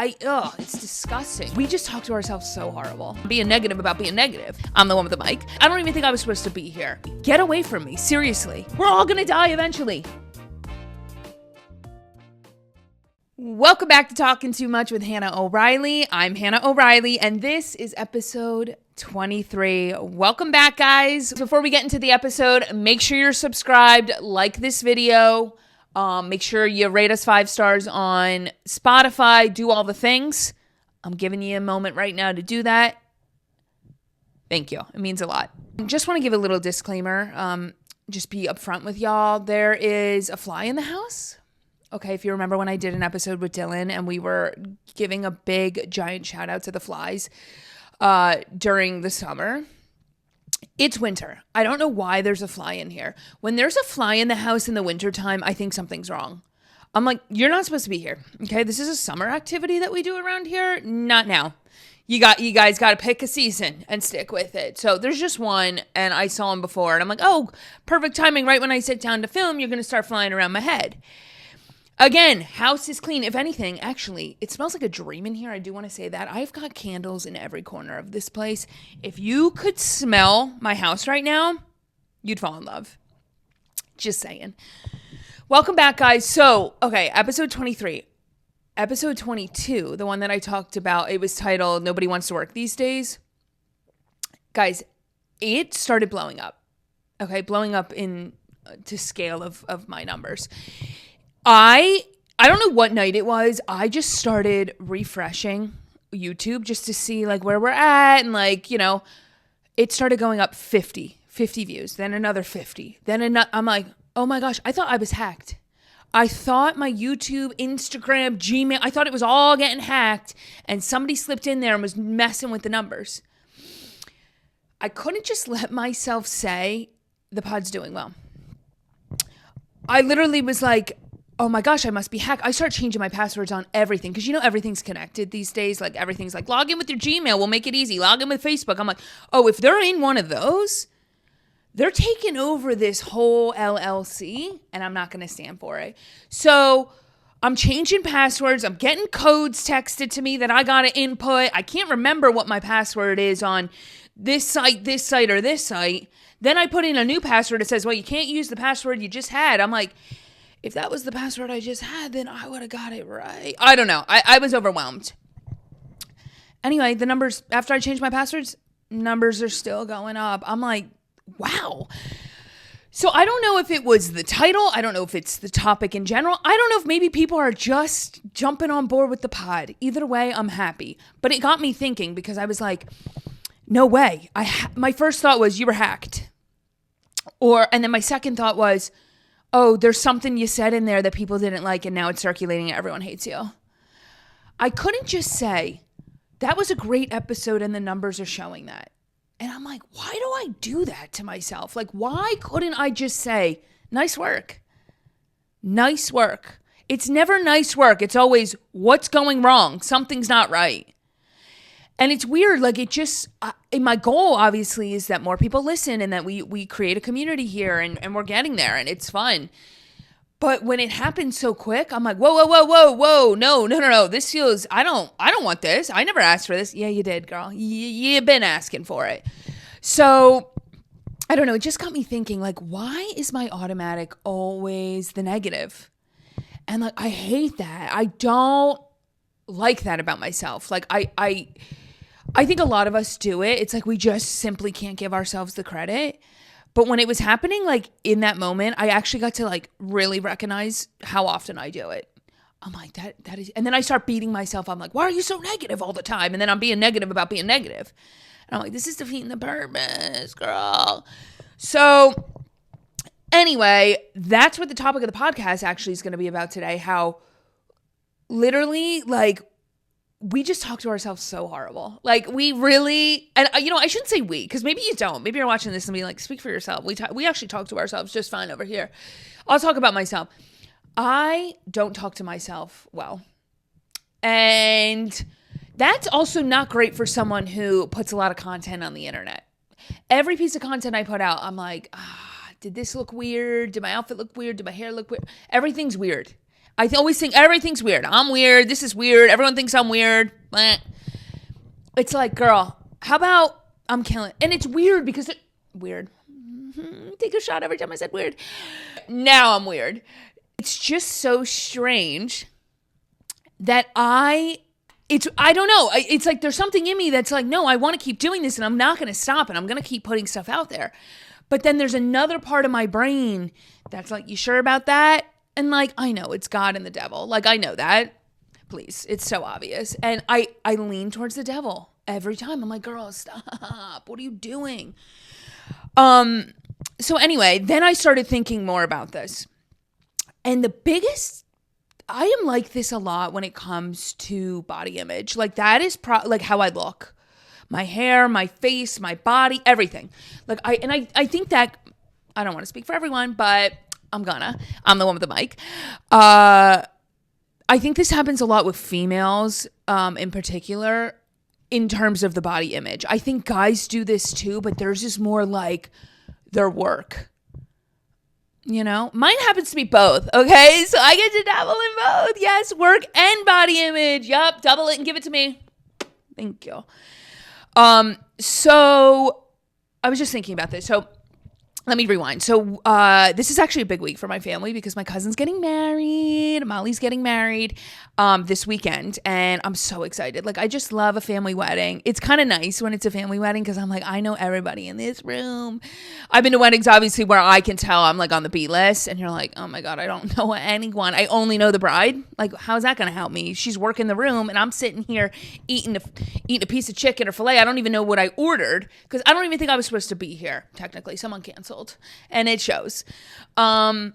It's disgusting. We just talk to ourselves so horrible. Being negative about being negative. I'm the one with the mic. I don't even think I was supposed to be here. Get away from me, seriously. We're all gonna die eventually. Welcome back to Talkin' Too Much with Hanna O'Reilly. I'm Hanna O'Reilly, and this is episode 23. Welcome back, guys. Before we get into the episode, make sure you're subscribed, like this video. Make sure you rate us 5 stars on Spotify. Do all the things. I'm giving you a moment right now to do that. Thank you. It means a lot. Just want to give a little disclaimer. Just be upfront with y'all. There is a fly in the house. Okay, if you remember when I did an episode with Dylan and we were giving a big, giant shout out to the flies during the summer. It's winter. I don't know why there's a fly in here. When there's a fly in the house in the wintertime, I think something's wrong. I'm like, you're not supposed to be here. Okay, this is a summer activity that we do around here. Not now. You guys got to pick a season and stick with it. So there's just one, and I saw him before, and I'm like, oh, perfect timing. Right when I sit down to film, you're going to start flying around my head. Again, house is clean. If anything, actually, it smells like a dream in here. I do want to say that. I've got candles in every corner of this place. If you could smell my house right now, you'd fall in love. Just saying. Welcome back, guys. So, okay, episode 23. Episode 22, the one that I talked about, it was titled Nobody Wants to Work These Days. Guys, it started blowing up. Okay, blowing up to scale of my numbers. I don't know what night it was. I just started refreshing YouTube just to see like where we're at. And like, you know, it started going up 50 views, then another 50, then another. I'm like, oh my gosh, I thought I was hacked. I thought my YouTube, Instagram, Gmail, I thought it was all getting hacked and somebody slipped in there and was messing with the numbers. I couldn't just let myself say the pod's doing well. I literally was like, oh my gosh, I must be hacked. I start changing my passwords on everything because you know everything's connected these days. Like everything's like log in with your Gmail. We'll make it easy. Log in with Facebook. I'm like, oh, if they're in one of those, they're taking over this whole LLC and I'm not going to stand for it. So I'm changing passwords. I'm getting codes texted to me that I got to input. I can't remember what my password is on this site, or this site. Then I put in a new password. It says, well, you can't use the password you just had. I'm like, if that was the password I just had, then I would have got it right. I don't know. I was overwhelmed. Anyway, the numbers, after I changed my passwords, numbers are still going up. I'm like, wow. So I don't know if it was the title. I don't know if it's the topic in general. I don't know if maybe people are just jumping on board with the pod. Either way, I'm happy. But it got me thinking because I was like, no way. My first thought was you were hacked. And then my second thought was, oh, there's something you said in there that people didn't like and now it's circulating and everyone hates you. I couldn't just say, that was a great episode and the numbers are showing that. And I'm like, why do I do that to myself? Like, why couldn't I just say, nice work? Nice work. It's never nice work. It's always, what's going wrong? Something's not right. And it's weird, like it just, my goal obviously is that more people listen and that we create a community here and we're getting there and it's fun. But when it happens so quick, I'm like, whoa, no. This feels, I don't want this. I never asked for this. Yeah, you did, girl. You've been asking for it. So I don't know. It just got me thinking like, why is my automatic always the negative? And like, I hate that. I don't like that about myself. Like I think a lot of us do it. It's like we just simply can't give ourselves the credit. But when it was happening, like in that moment, I actually got to like really recognize how often I do it. I'm like, that is, and then I start beating myself. I'm like, why are you so negative all the time? And then I'm being negative about being negative. And I'm like, this is defeating the purpose, girl. So anyway, that's what the topic of the podcast actually is going to be about today. How literally like, we just talk to ourselves so horrible. Like we really, and you know, I shouldn't say we, because maybe you don't. Maybe you're watching this and be like, speak for yourself. We actually talk to ourselves just fine over here. I'll talk about myself. I don't talk to myself well. And that's also not great for someone who puts a lot of content on the internet. Every piece of content I put out, I'm like, did this look weird? Did my outfit look weird? Did my hair look weird? Everything's weird. always think everything's weird. I'm weird. This is weird. Everyone thinks I'm weird. It's like, girl, how about I'm killing? And it's weird because weird. Take a shot every time I said weird. Now I'm weird. It's just so strange that I don't know. It's like there's something in me that's like, no, I want to keep doing this and I'm not going to stop and I'm going to keep putting stuff out there. But then there's another part of my brain that's like, you sure about that? And like, I know it's God and the devil. Like, I know that. Please, it's so obvious. And I lean towards the devil every time. I'm like, girl, stop. What are you doing? So anyway, then I started thinking more about this. And I am like this a lot when it comes to body image. Like that is like how I look. My hair, my face, my body, everything. Like I think that, I don't want to speak for everyone, but I'm the one with the mic. I think this happens a lot with females, in particular, in terms of the body image. I think guys do this too, but theirs is more like their work. You know, mine happens to be both. Okay. So I get to dabble in both. Yes. Work and body image. Yup. Double it and give it to me. Thank you. So I was just thinking about this. So let me rewind. So, this is actually a big week for my family because my cousin's getting married. Molly's getting married, this weekend. And I'm so excited. Like, I just love a family wedding. It's kind of nice when it's a family wedding because I'm like, I know everybody in this room. I've been to weddings, obviously, where I can tell I'm like on the B list and you're like, oh my God, I don't know anyone. I only know the bride. Like, how's that going to help me? She's working the room and I'm sitting here eating a piece of chicken or filet. I don't even know what I ordered because I don't even think I was supposed to be here. Technically, someone canceled. And it shows. But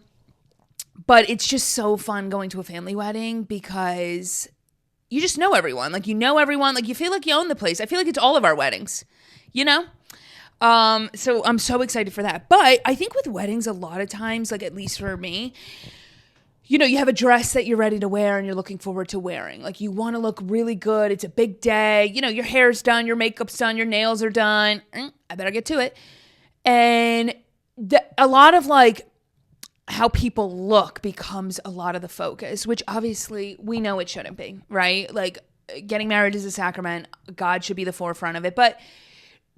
it's just so fun going to a family wedding because you just know everyone. Like, you know everyone. Like, you feel like you own the place. I feel like it's all of our weddings, you know? So I'm so excited for that. But I think with weddings, a lot of times, like at least for me, you know, you have a dress that you're ready to wear and you're looking forward to wearing. Like, you want to look really good. It's a big day. You know, your hair's done, your makeup's done, your nails are done. I better get to it. And a lot of like how people look becomes a lot of the focus, which obviously we know it shouldn't be, right? Like, getting married is a sacrament. God should be the forefront of it. But,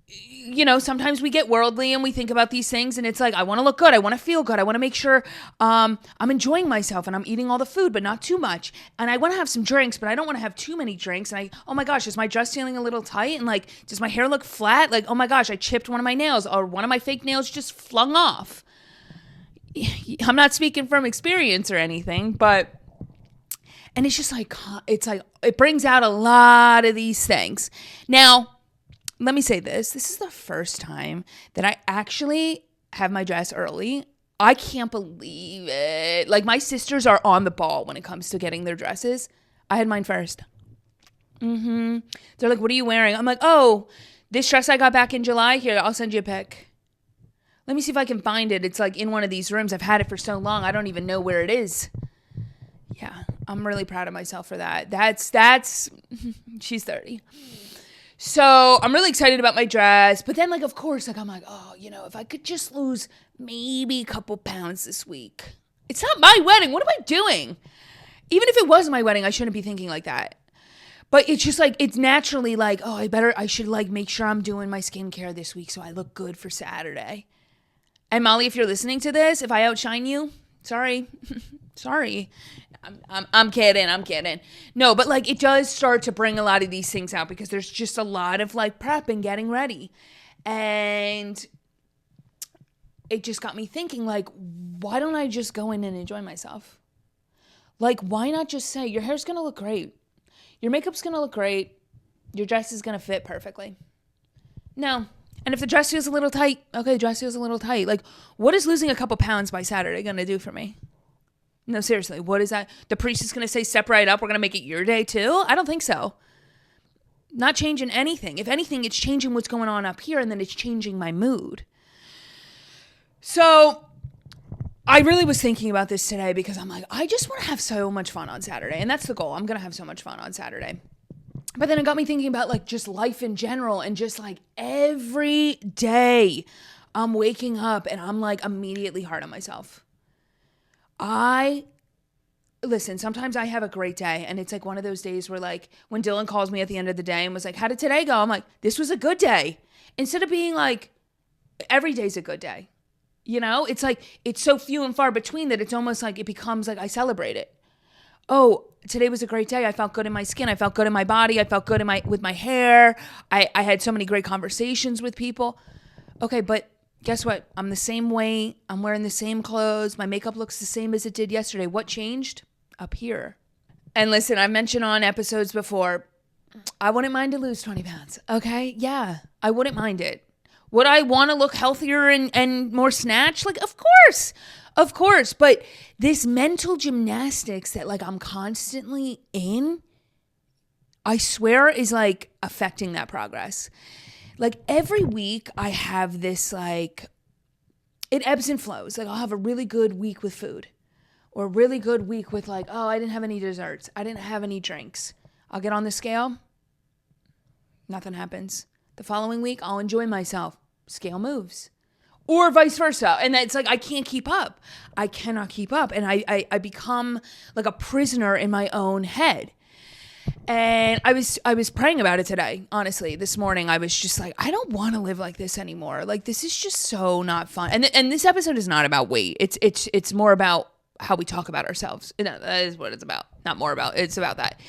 you know, sometimes we get worldly and we think about these things and it's like, I want to look good. I want to feel good. I want to make sure I'm enjoying myself and I'm eating all the food, but not too much. And I want to have some drinks, but I don't want to have too many drinks. And oh my gosh, is my dress feeling a little tight? And like, does my hair look flat? Like, oh my gosh, I chipped one of my nails or one of my fake nails just flung off. I'm not speaking from experience or anything, but, and it's just like, it brings out a lot of these things. Now, let me say this. This is the first time that I actually have my dress early. I can't believe it. Like, my sisters are on the ball when it comes to getting their dresses. I had mine first. They're like, what are you wearing? I'm like, oh, this dress I got back in July. Here, I'll send you a pic. Let me see if I can find it. It's like in one of these rooms. I've had it for so long. I don't even know where it is. Yeah, I'm really proud of myself for that. That's she's 30. So I'm really excited about my dress. But then, like, of course, like, I'm like, oh, you know, if I could just lose maybe a couple pounds this week. It's not my wedding. What am I doing? Even if it was my wedding, I shouldn't be thinking like that. But it's just like, it's naturally like, oh, I should like make sure I'm doing my skincare this week so I look good for Saturday. And Molly, if you're listening to this, if I outshine you, sorry. Sorry. I'm kidding. No, but like, it does start to bring a lot of these things out because there's just a lot of like prep and getting ready. And it just got me thinking, like, why don't I just go in and enjoy myself? Like, why not just say, your hair's going to look great. Your makeup's going to look great. Your dress is going to fit perfectly. No. And if the dress feels a little tight, okay, the dress feels a little tight. Like, what is losing a couple pounds by Saturday going to do for me? No, seriously, what is that? The priest is going to say, step right up. We're going to make it your day too? I don't think so. Not changing anything. If anything, it's changing what's going on up here, and then it's changing my mood. So I really was thinking about this today because I'm like, I just want to have so much fun on Saturday. And that's the goal. I'm going to have so much fun on Saturday. But then it got me thinking about like just life in general, and just like every day I'm waking up and I'm like immediately hard on myself. listen, sometimes I have a great day, and it's like one of those days where like when Dylan calls me at the end of the day and was like, how did today go? I'm like, this was a good day. Instead of being like, every day's a good day. You know, it's like, it's so few and far between that it's almost like it becomes like I celebrate it. Oh, today was a great day. I felt good in my skin. I felt good in my body. I felt good with my hair. I had so many great conversations with people. Okay, but guess what? I'm the same weight. I'm wearing the same clothes. My makeup looks the same as it did yesterday. What changed? Up here. And listen, I've mentioned on episodes before, I wouldn't mind to lose 20 pounds. Okay? Yeah, I wouldn't mind it. Would I want to look healthier and more snatched? Like, of course. Of course. But this mental gymnastics that like I'm constantly in, I swear is like affecting that progress. Like every week I have this like, it ebbs and flows. Like I'll have a really good week with food or a really good week with like, oh, I didn't have any desserts. I didn't have any drinks. I'll get on the scale. Nothing happens. The following week, I'll enjoy myself. Scale moves. Or vice versa. And it's like, I can't keep up. I cannot keep up. And I become like a prisoner in my own head. And I was praying about it today, honestly. This morning, I was just like, I don't want to live like this anymore. Like, this is just so not fun. And this episode is not about weight. It's more about how we talk about ourselves. That is what it's about. Not more about. It's about that.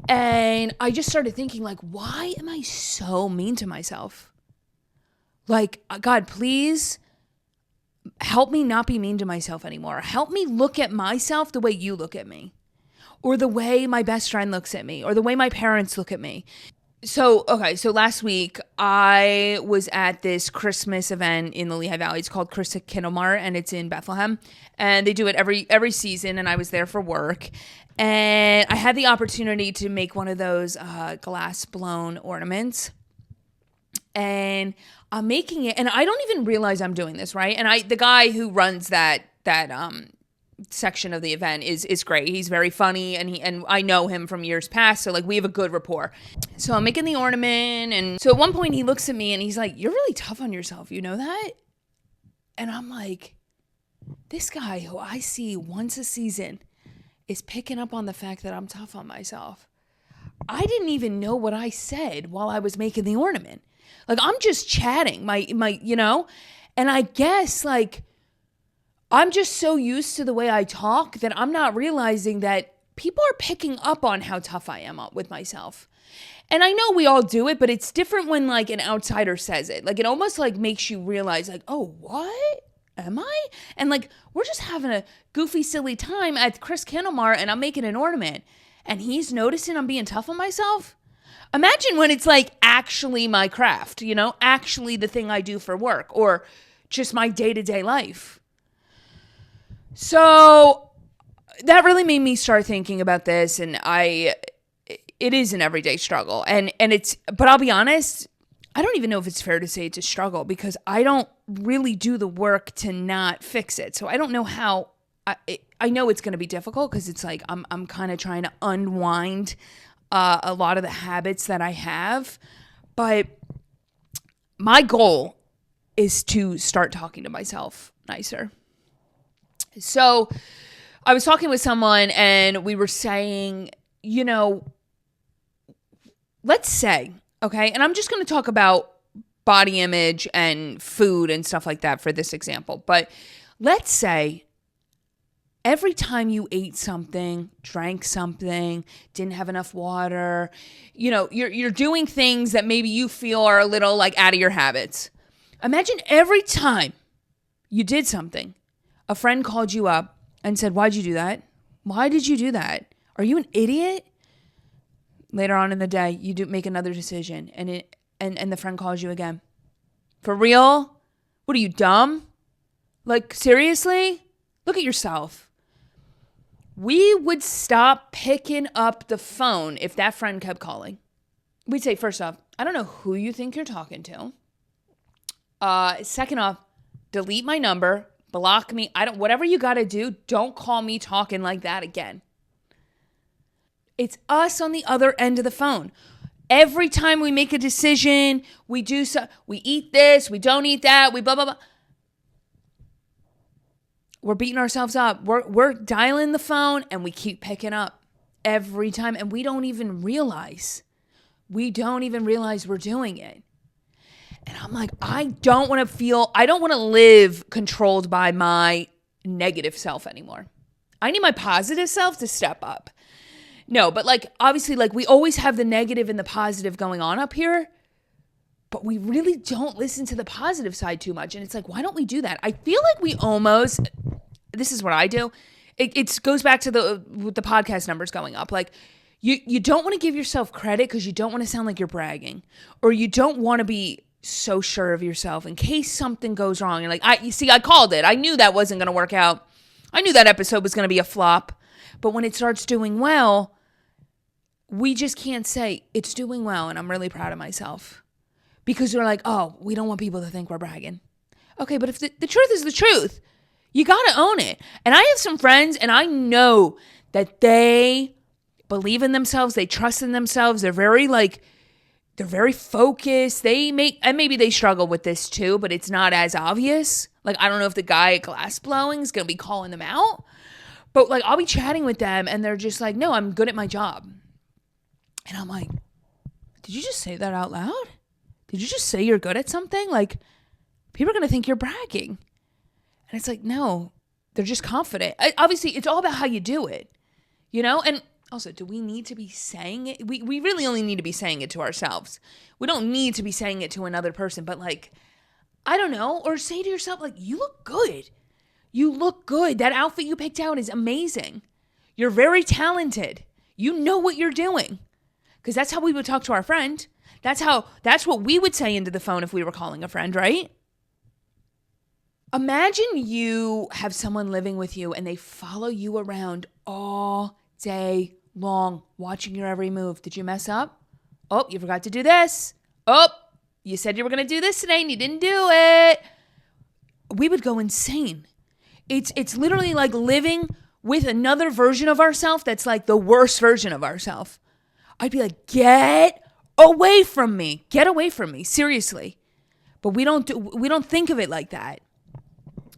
And I just started thinking, like, why am I so mean to myself? Like, God, please help me not be mean to myself anymore. Help me look at myself the way you look at me, or the way my best friend looks at me, or the way my parents look at me. So last week I was at this Christmas event in the Lehigh Valley. It's called Critic and it's in Bethlehem. And they do it every season, and I was there for work. And I had the opportunity to make one of those glass blown ornaments. And I'm making it, and I don't even realize I'm doing this, right? And the guy who runs that section of the event is great. He's very funny, and I know him from years past, so like we have a good rapport. So I'm making the ornament, and so at one point he looks at me and he's like, "You're really tough on yourself, you know that?" And I'm like, this guy who I see once a season is picking up on the fact that I'm tough on myself. I didn't even know what I said while I was making the ornament. Like, I'm just chatting, my you know? And I guess, like, I'm just so used to the way I talk that I'm not realizing that people are picking up on how tough I am with myself. And I know we all do it, but it's different when, like, an outsider says it. Like, it almost, like, makes you realize, like, oh, what? Am I? And, like, we're just having a goofy, silly time at Chris Candlemar, and I'm making an ornament. And he's noticing I'm being tough on myself. Imagine when it's, like, actually my craft, you know? Actually the thing I do for work, or just my day-to-day life. So that really made me start thinking about this, and it is an everyday struggle. And but I'll be honest, I don't even know if it's fair to say it's a struggle, because I don't really do the work to not fix it. So I don't know how. I know it's going to be difficult, because it's like I'm kind of trying to unwind a lot of the habits that I have. But my goal is to start talking to myself nicer. So I was talking with someone, and we were saying, you know, let's say, okay, and I'm just going to talk about body image and food and stuff like that for this example. But let's say every time you ate something, drank something, didn't have enough water, you know, you're doing things that maybe you feel are a little like out of your habits. Imagine every time you did something, a friend called you up and said, "Why'd you do that? Why did you do that? Are you an idiot?" Later on in the day, you do make another decision, and the friend calls you again. "For real? What are you, dumb? Like, seriously? Look at yourself." We would stop picking up the phone if that friend kept calling. We'd say, first off, I don't know who you think you're talking to. Second off, delete my number, block me. Whatever you got to do, don't call me talking like that again. It's us on the other end of the phone. Every time we make a decision, we eat this, we don't eat that, we blah, blah, blah. we're beating ourselves up. We're dialing the phone and we keep picking up every time. And we don't even realize we're doing it. And I'm like, I don't want to live controlled by my negative self anymore. I need my positive self to step up. No, but like, obviously, like we always have the negative and the positive going on up here, but we really don't listen to the positive side too much. And it's like, why don't we do that? I feel like this is what I do. It goes back to with the podcast numbers going up. Like you don't want to give yourself credit because you don't want to sound like you're bragging, or you don't want to be so sure of yourself in case something goes wrong. And like, I called it. I knew that wasn't going to work out. I knew that episode was going to be a flop. But when it starts doing well, we just can't say it's doing well and I'm really proud of myself, because we're like, oh, we don't want people to think we're bragging. Okay, but if the truth is the truth, you got to own it. And I have some friends and I know that they believe in themselves. They trust in themselves. They're very focused. And maybe they struggle with this too, but it's not as obvious. Like, I don't know if the guy at glass blowing is going to be calling them out, but like, I'll be chatting with them and they're just like, no, I'm good at my job. And I'm like, did you just say that out loud? Did you just say you're good at something? Like, people are going to think you're bragging. And it's like, no, they're just confident. Obviously, it's all about how you do it, you know? And also, do we need to be saying it? We really only need to be saying it to ourselves. We don't need to be saying it to another person, but like, I don't know, or say to yourself, like, you look good. You look good. That outfit you picked out is amazing. You're very talented. You know what you're doing. Because that's how we would talk to our friend. That's what we would say into the phone if we were calling a friend, right? Imagine you have someone living with you and they follow you around all day long, watching your every move. Did you mess up? Oh, you forgot to do this. Oh, you said you were going to do this today and you didn't do it. We would go insane. It's literally like living with another version of ourselves that's like the worst version of ourselves. I'd be like, get away from me. Get away from me. Seriously. But we don't think of it like that.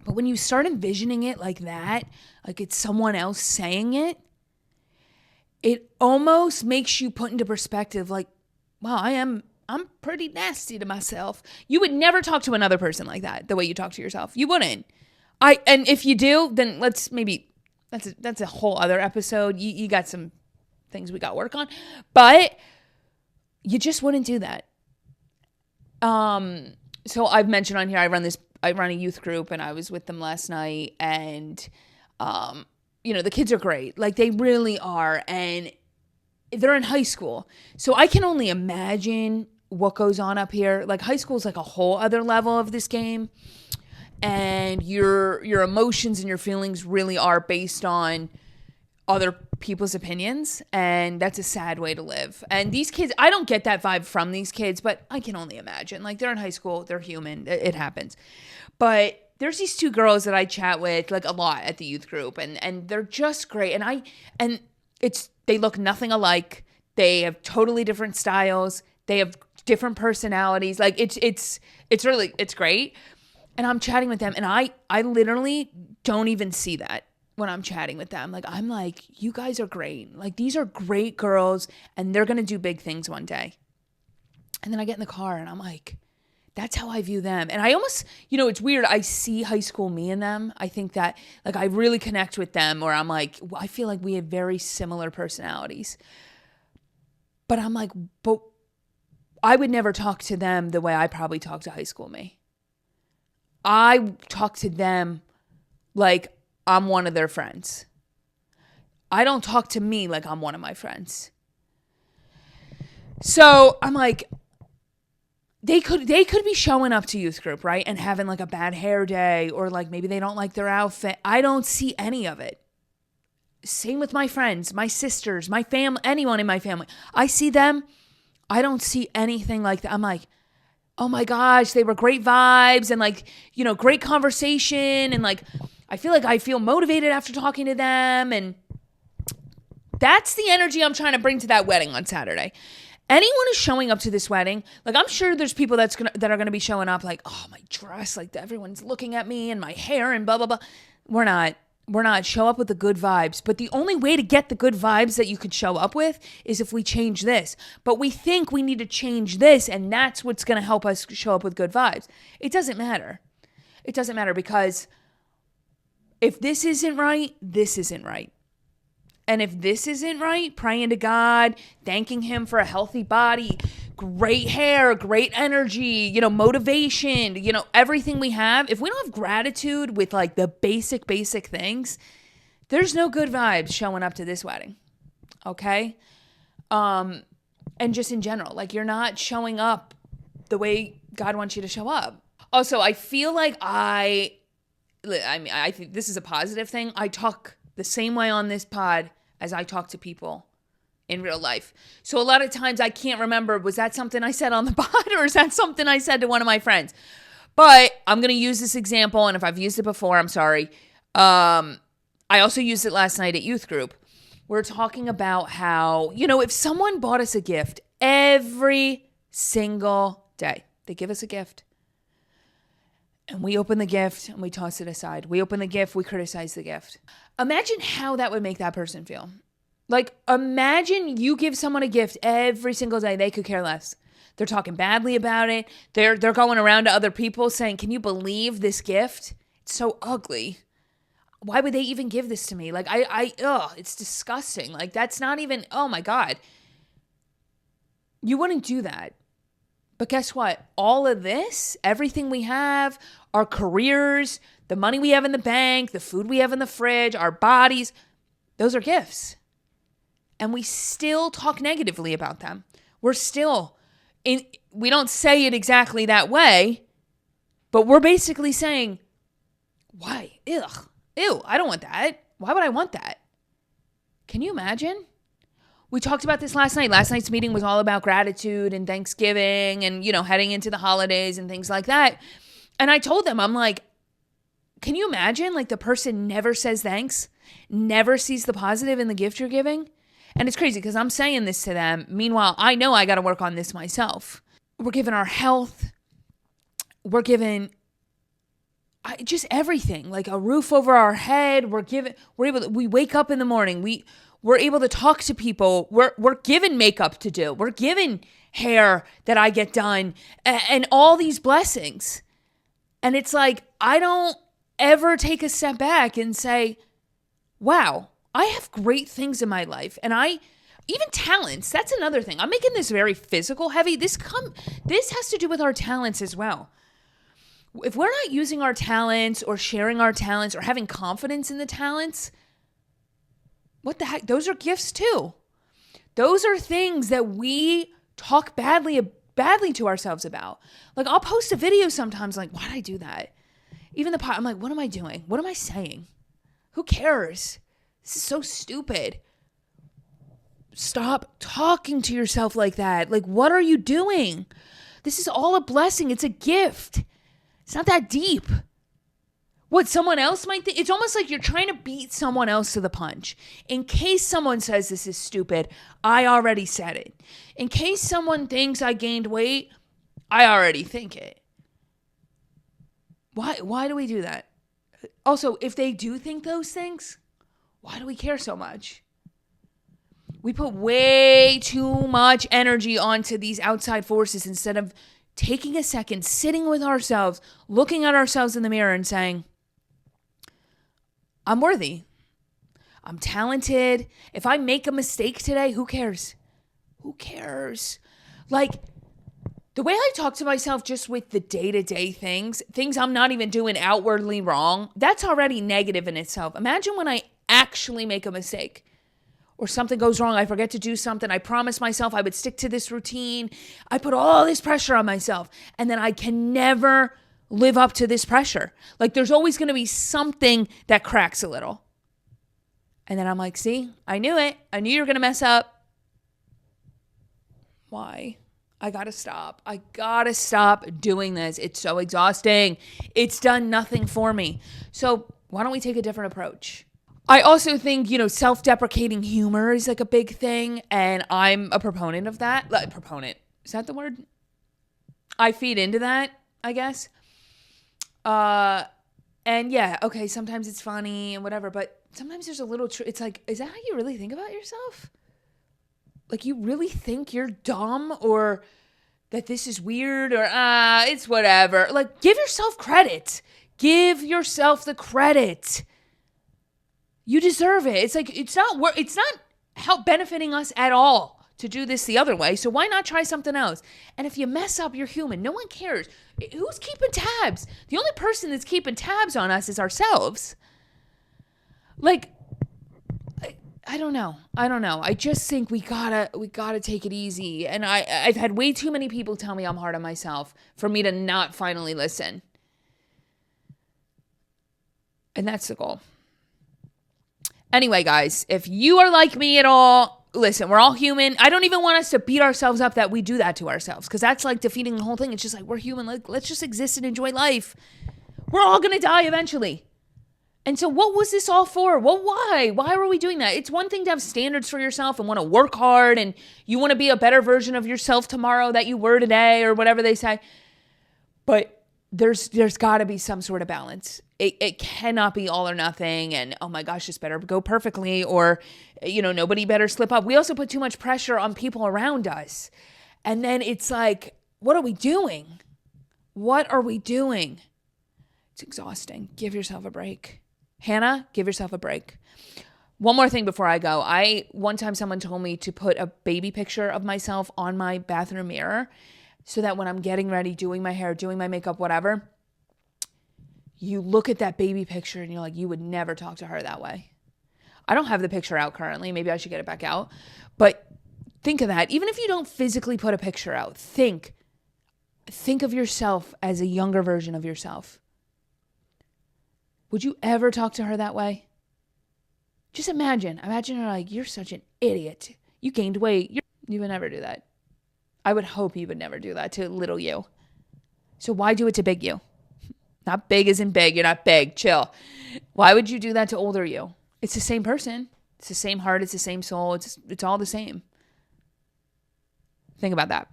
But when you start envisioning it like that, like it's someone else saying it, it almost makes you put into perspective like, wow, I'm pretty nasty to myself. You would never talk to another person like that, the way you talk to yourself. You wouldn't. And if you do, then that's a whole other episode. You got some things we got to work on, but you just wouldn't do that. So I've mentioned on here, I run a youth group and I was with them last night, and, the kids are great. Like, they really are. And they're in high school. So I can only imagine what goes on up here. Like, high school is like a whole other level of this game. And your emotions and your feelings really are based on other people's opinions, and that's a sad way to live. And these kids, I don't get that vibe from these kids, but I can only imagine. Like, they're in high school, they're human, it happens. But there's these two girls that I chat with like a lot at the youth group, and they're just great. And they look nothing alike. They have totally different styles. They have different personalities. Like, it's great. And I'm chatting with them, and I literally don't even see that when I'm chatting with them. Like, I'm like, you guys are great. Like, these are great girls, and they're going to do big things one day. And then I get in the car, and I'm like, that's how I view them. And I almost, it's weird. I see high school me and them. I think that, like, I really connect with them, or I'm like, I feel like we have very similar personalities. But I'm like, but I would never talk to them the way I probably talk to high school me. I talk to them like I'm one of their friends. I don't talk to me like I'm one of my friends. So I'm like, they could be showing up to youth group, right? And having like a bad hair day, or like maybe they don't like their outfit. I don't see any of it. Same with my friends, my sisters, my family, anyone in my family. I see them. I don't see anything like that. I'm like, oh my gosh, they were great vibes and like, great conversation. And like, I feel motivated after talking to them. And that's the energy I'm trying to bring to that wedding on Saturday. Anyone who's showing up to this wedding, like, I'm sure there's people that are going to be showing up like, oh, my dress, like everyone's looking at me and my hair and blah, blah, blah. We're not. We're not. Show up with the good vibes. But the only way to get the good vibes that you could show up with is if we change this. But we think we need to change this, and that's what's going to help us show up with good vibes. It doesn't matter. It doesn't matter, because if this isn't right, this isn't right. And if this isn't right, praying to God, thanking him for a healthy body, great hair, great energy, motivation, everything we have. If we don't have gratitude with like the basic things, there's no good vibes showing up to this wedding. Okay? And just in general, like you're not showing up the way God wants you to show up. Also, I feel like I think this is a positive thing. I talk the same way on this pod as I talk to people in real life. So a lot of times I can't remember, was that something I said on the pod or is that something I said to one of my friends? But I'm going to use this example, and if I've used it before, I'm sorry. I also used it last night at youth group. We're talking about how, if someone bought us a gift every single day, they give us a gift. And we open the gift and we toss it aside. We open the gift, we criticize the gift. Imagine how that would make that person feel. Like, imagine you give someone a gift every single day. They could care less. They're talking badly about it. They're going around to other people saying, can you believe this gift? It's so ugly. Why would they even give this to me? Like, it's disgusting. Like, that's not even, oh my God. You wouldn't do that. But guess what? All of this, everything we have, our careers, the money we have in the bank, the food we have in the fridge, our bodies, those are gifts. And we still talk negatively about them. We don't say it exactly that way, but we're basically saying, why? Ew, I don't want that. Why would I want that? Can you imagine? We talked about this last night. Last night's meeting was all about gratitude and Thanksgiving and, heading into the holidays and things like that. And I told them, I'm like, can you imagine like the person never says thanks, never sees the positive in the gift you're giving? And it's crazy because I'm saying this to them. Meanwhile, I know I got to work on this myself. We're giving our health. We're giving just everything, like a roof over our head. We wake up in the morning. We're able to talk to people. We're given makeup to do. We're given hair that I get done and all these blessings. And it's like, I don't ever take a step back and say, wow, I have great things in my life. And even talents, that's another thing. I'm making this very physical heavy. This has to do with our talents as well. If we're not using our talents or sharing our talents or having confidence in the talents, what the heck? Those are gifts too. Those are things that we talk badly to ourselves about. Like I'll post a video sometimes like, why did I do that? Even I'm like, what am I doing? What am I saying? Who cares? This is so stupid. Stop talking to yourself like that. Like, what are you doing? This is all a blessing. It's a gift. It's not that deep. What someone else might think, it's almost like you're trying to beat someone else to the punch. In case someone says this is stupid, I already said it. In case someone thinks I gained weight, I already think it. Why do we do that? Also, if they do think those things, why do we care so much? We put way too much energy onto these outside forces instead of taking a second, sitting with ourselves, looking at ourselves in the mirror and saying, I'm worthy. I'm talented. If I make a mistake today, who cares? Who cares? Like, the way I talk to myself just with the day-to-day things I'm not even doing outwardly wrong, that's already negative in itself. Imagine when I actually make a mistake or something goes wrong. I forget to do something. I promised myself I would stick to this routine. I put all this pressure on myself, and then I can never live up to this pressure. Like there's always going to be something that cracks a little. And then I'm like, see, I knew it. I knew you were going to mess up. Why? I got to stop. I got to stop doing this. It's so exhausting. It's done nothing for me. So why don't we take a different approach? I also think, self-deprecating humor is like a big thing. And I'm a proponent of that. Proponent. Is that the word? I feed into that, I guess. And yeah, okay, sometimes it's funny and whatever, but sometimes there's a little, it's like, is that how you really think about yourself? Like, you really think you're dumb or that this is weird or, it's whatever. Like, give yourself credit. Give yourself the credit. You deserve it. It's like, it's not help benefiting us at all to do this the other way. So why not try something else? And if you mess up, you're human. No one cares. Who's keeping tabs? The only person that's keeping tabs on us is ourselves. Like, I don't know. I just think we gotta take it easy. And I've had way too many people tell me I'm hard on myself for me to not finally listen. And that's the goal. Anyway, guys, if you are like me at all, listen, we're all human. I don't even want us to beat ourselves up that we do that to ourselves, because that's like defeating the whole thing. It's just like, we're human. Like, let's just exist and enjoy life. We're all going to die eventually. And so what was this all for? Well, why? Why were we doing that? It's one thing to have standards for yourself and want to work hard and you want to be a better version of yourself tomorrow that you were today or whatever they say. But there's got to be some sort of balance. It cannot be all or nothing and, oh my gosh, this better go perfectly or, nobody better slip up. We also put too much pressure on people around us. And then it's like, what are we doing? What are we doing? It's exhausting. Give yourself a break. Hannah, give yourself a break. One more thing before I go. One time someone told me to put a baby picture of myself on my bathroom mirror so that when I'm getting ready, doing my hair, doing my makeup, whatever, you look at that baby picture and you're like, you would never talk to her that way. I don't have the picture out currently. Maybe I should get it back out. But think of that. Even if you don't physically put a picture out, think of yourself as a younger version of yourself. Would you ever talk to her that way? Just imagine her like, you're such an idiot. You gained weight. You would never do that. I would hope you would never do that to little you. So why do it to big you? Not big as in big. You're not big. Chill. Why would you do that to older you? It's the same person. It's the same heart. It's the same soul. It's all the same. Think about that.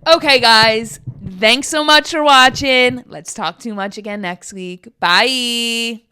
Okay, guys. Thanks so much for watching. Let's talk too much again next week. Bye.